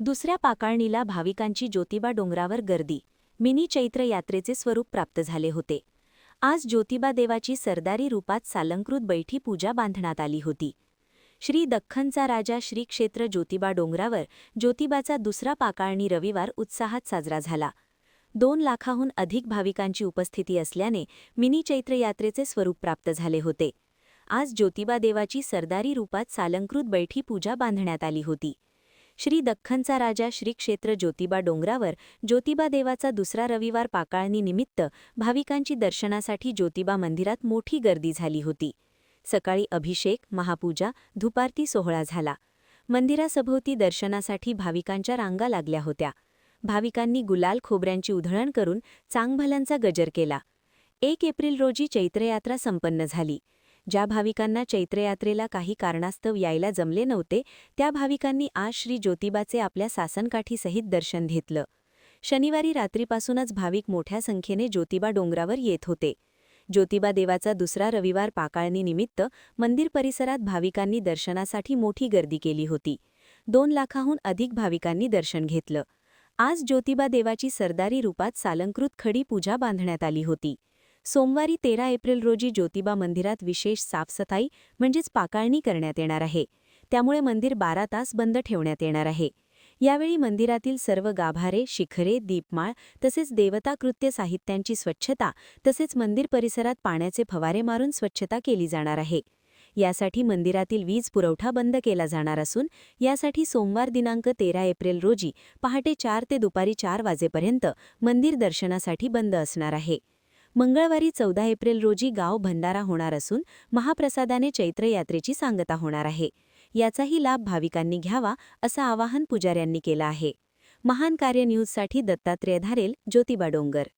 दुसऱ्या पाकाळणीला भाविकांची ज्योतिबा डोंगरावर गर्दी. मिनी चैत्र यात्रेचे स्वरूप प्राप्त झाले होते. आज ज्योतिबा देवाची सरदारी रूपात सालंकृत बैठी पूजा बांधण्यात आली होती. श्री दख्खनचा राजा श्री क्षेत्र ज्योतिबा डोंगरावर ज्योतिबाचा दुसरा पाकाळणी रविवार उत्साहात साजरा झाला. 2 लाखाहून अधिक भाविकांची उपस्थिती असल्याने मिनी चैत्र यात्रेचे स्वरूप प्राप्त झाले होते. आज ज्योतिबा देवाची सरदारी रूपात सालंकृत बैठी पूजा बांधण्यात आली होती. श्री दख्खनचा राजा श्री क्षेत्र ज्योतिबा डोंगरावर ज्योतिबा देवाचा दुसरा रविवार पाकाळणी निमित्त भाविकांची दर्शनासाठी ज्योतिबा मंदिरात मोठी गर्दी झाली होती. सकाळी अभिषेक, महापूजा, धुपारती सोहळा झाला. मंदिरासभोवती दर्शनासाठी भाविकांच्या रांगा लागल्या होत्या. भाविकांनी गुलाल खोबऱ्यांची उधळण करून चांगभल्यांचा गजर केला. 1 एप्रिल रोजी चैत्रयात्रा संपन्न झाली. ज्या भाविकांना चैत्रयात्रेला काही कारणास्तव यायला जमले नव्हते त्या भाविकांनी आज श्री ज्योतिबाचे आपल्या सासनकाठीसहित दर्शन घेतलं. शनिवारी रात्रीपासूनच भाविक मोठ्या संख्येने ज्योतिबा डोंगरावर येत होते. ज्योतिबा देवाचा दुसरा रविवार पाकाळणीनिमित्त मंदिर परिसरात भाविकांनी दर्शनासाठी मोठी गर्दी केली होती. 2 लाखाहून अधिक भाविकांनी दर्शन घेतलं. आज ज्योतिबा देवाची सरदारी रूपात सालंकृत खडी पूजा बांधण्यात आली होती. सोमवारी 13 एप्रिल रोजी ज्योतिबा मंदिरात विशेष साफसफाई म्हणजेच पाकाळणी करण्यात येणार आहे. त्यामुळे मंदिर 12 तास बंद ठेवण्यात येणार आहे. यावेळी मंदिरातील सर्व गाभारे, शिखरे, दीपमाळ तसेच देवताकृत्य साहित्यांची स्वच्छता तसेच मंदिर परिसरात पाण्याचे फवारे मारून स्वच्छता केली जाणार आहे. यासाठी मंदिरातील वीज पुरवठा बंद केला जाणार असून यासाठी सोमवार दिनांक 13 एप्रिल रोजी पहाटे 4 ते दुपारी 4 वाजेपर्यंत मंदिर दर्शनासाठी बंद असणार आहे. मंगळवारी 14 एप्रिल रोजी गाव भंडारा होणार असून महाप्रसादाने चैत्रयात्रेची सांगता होणार आहे. याचाही लाभ भाविकांनी घ्यावा असं आवाहन पुजाऱ्यांनी केलं आहे. महान कार्य न्यूजसाठी दत्तात्रेय धारेल, ज्योतिबा डोंगर.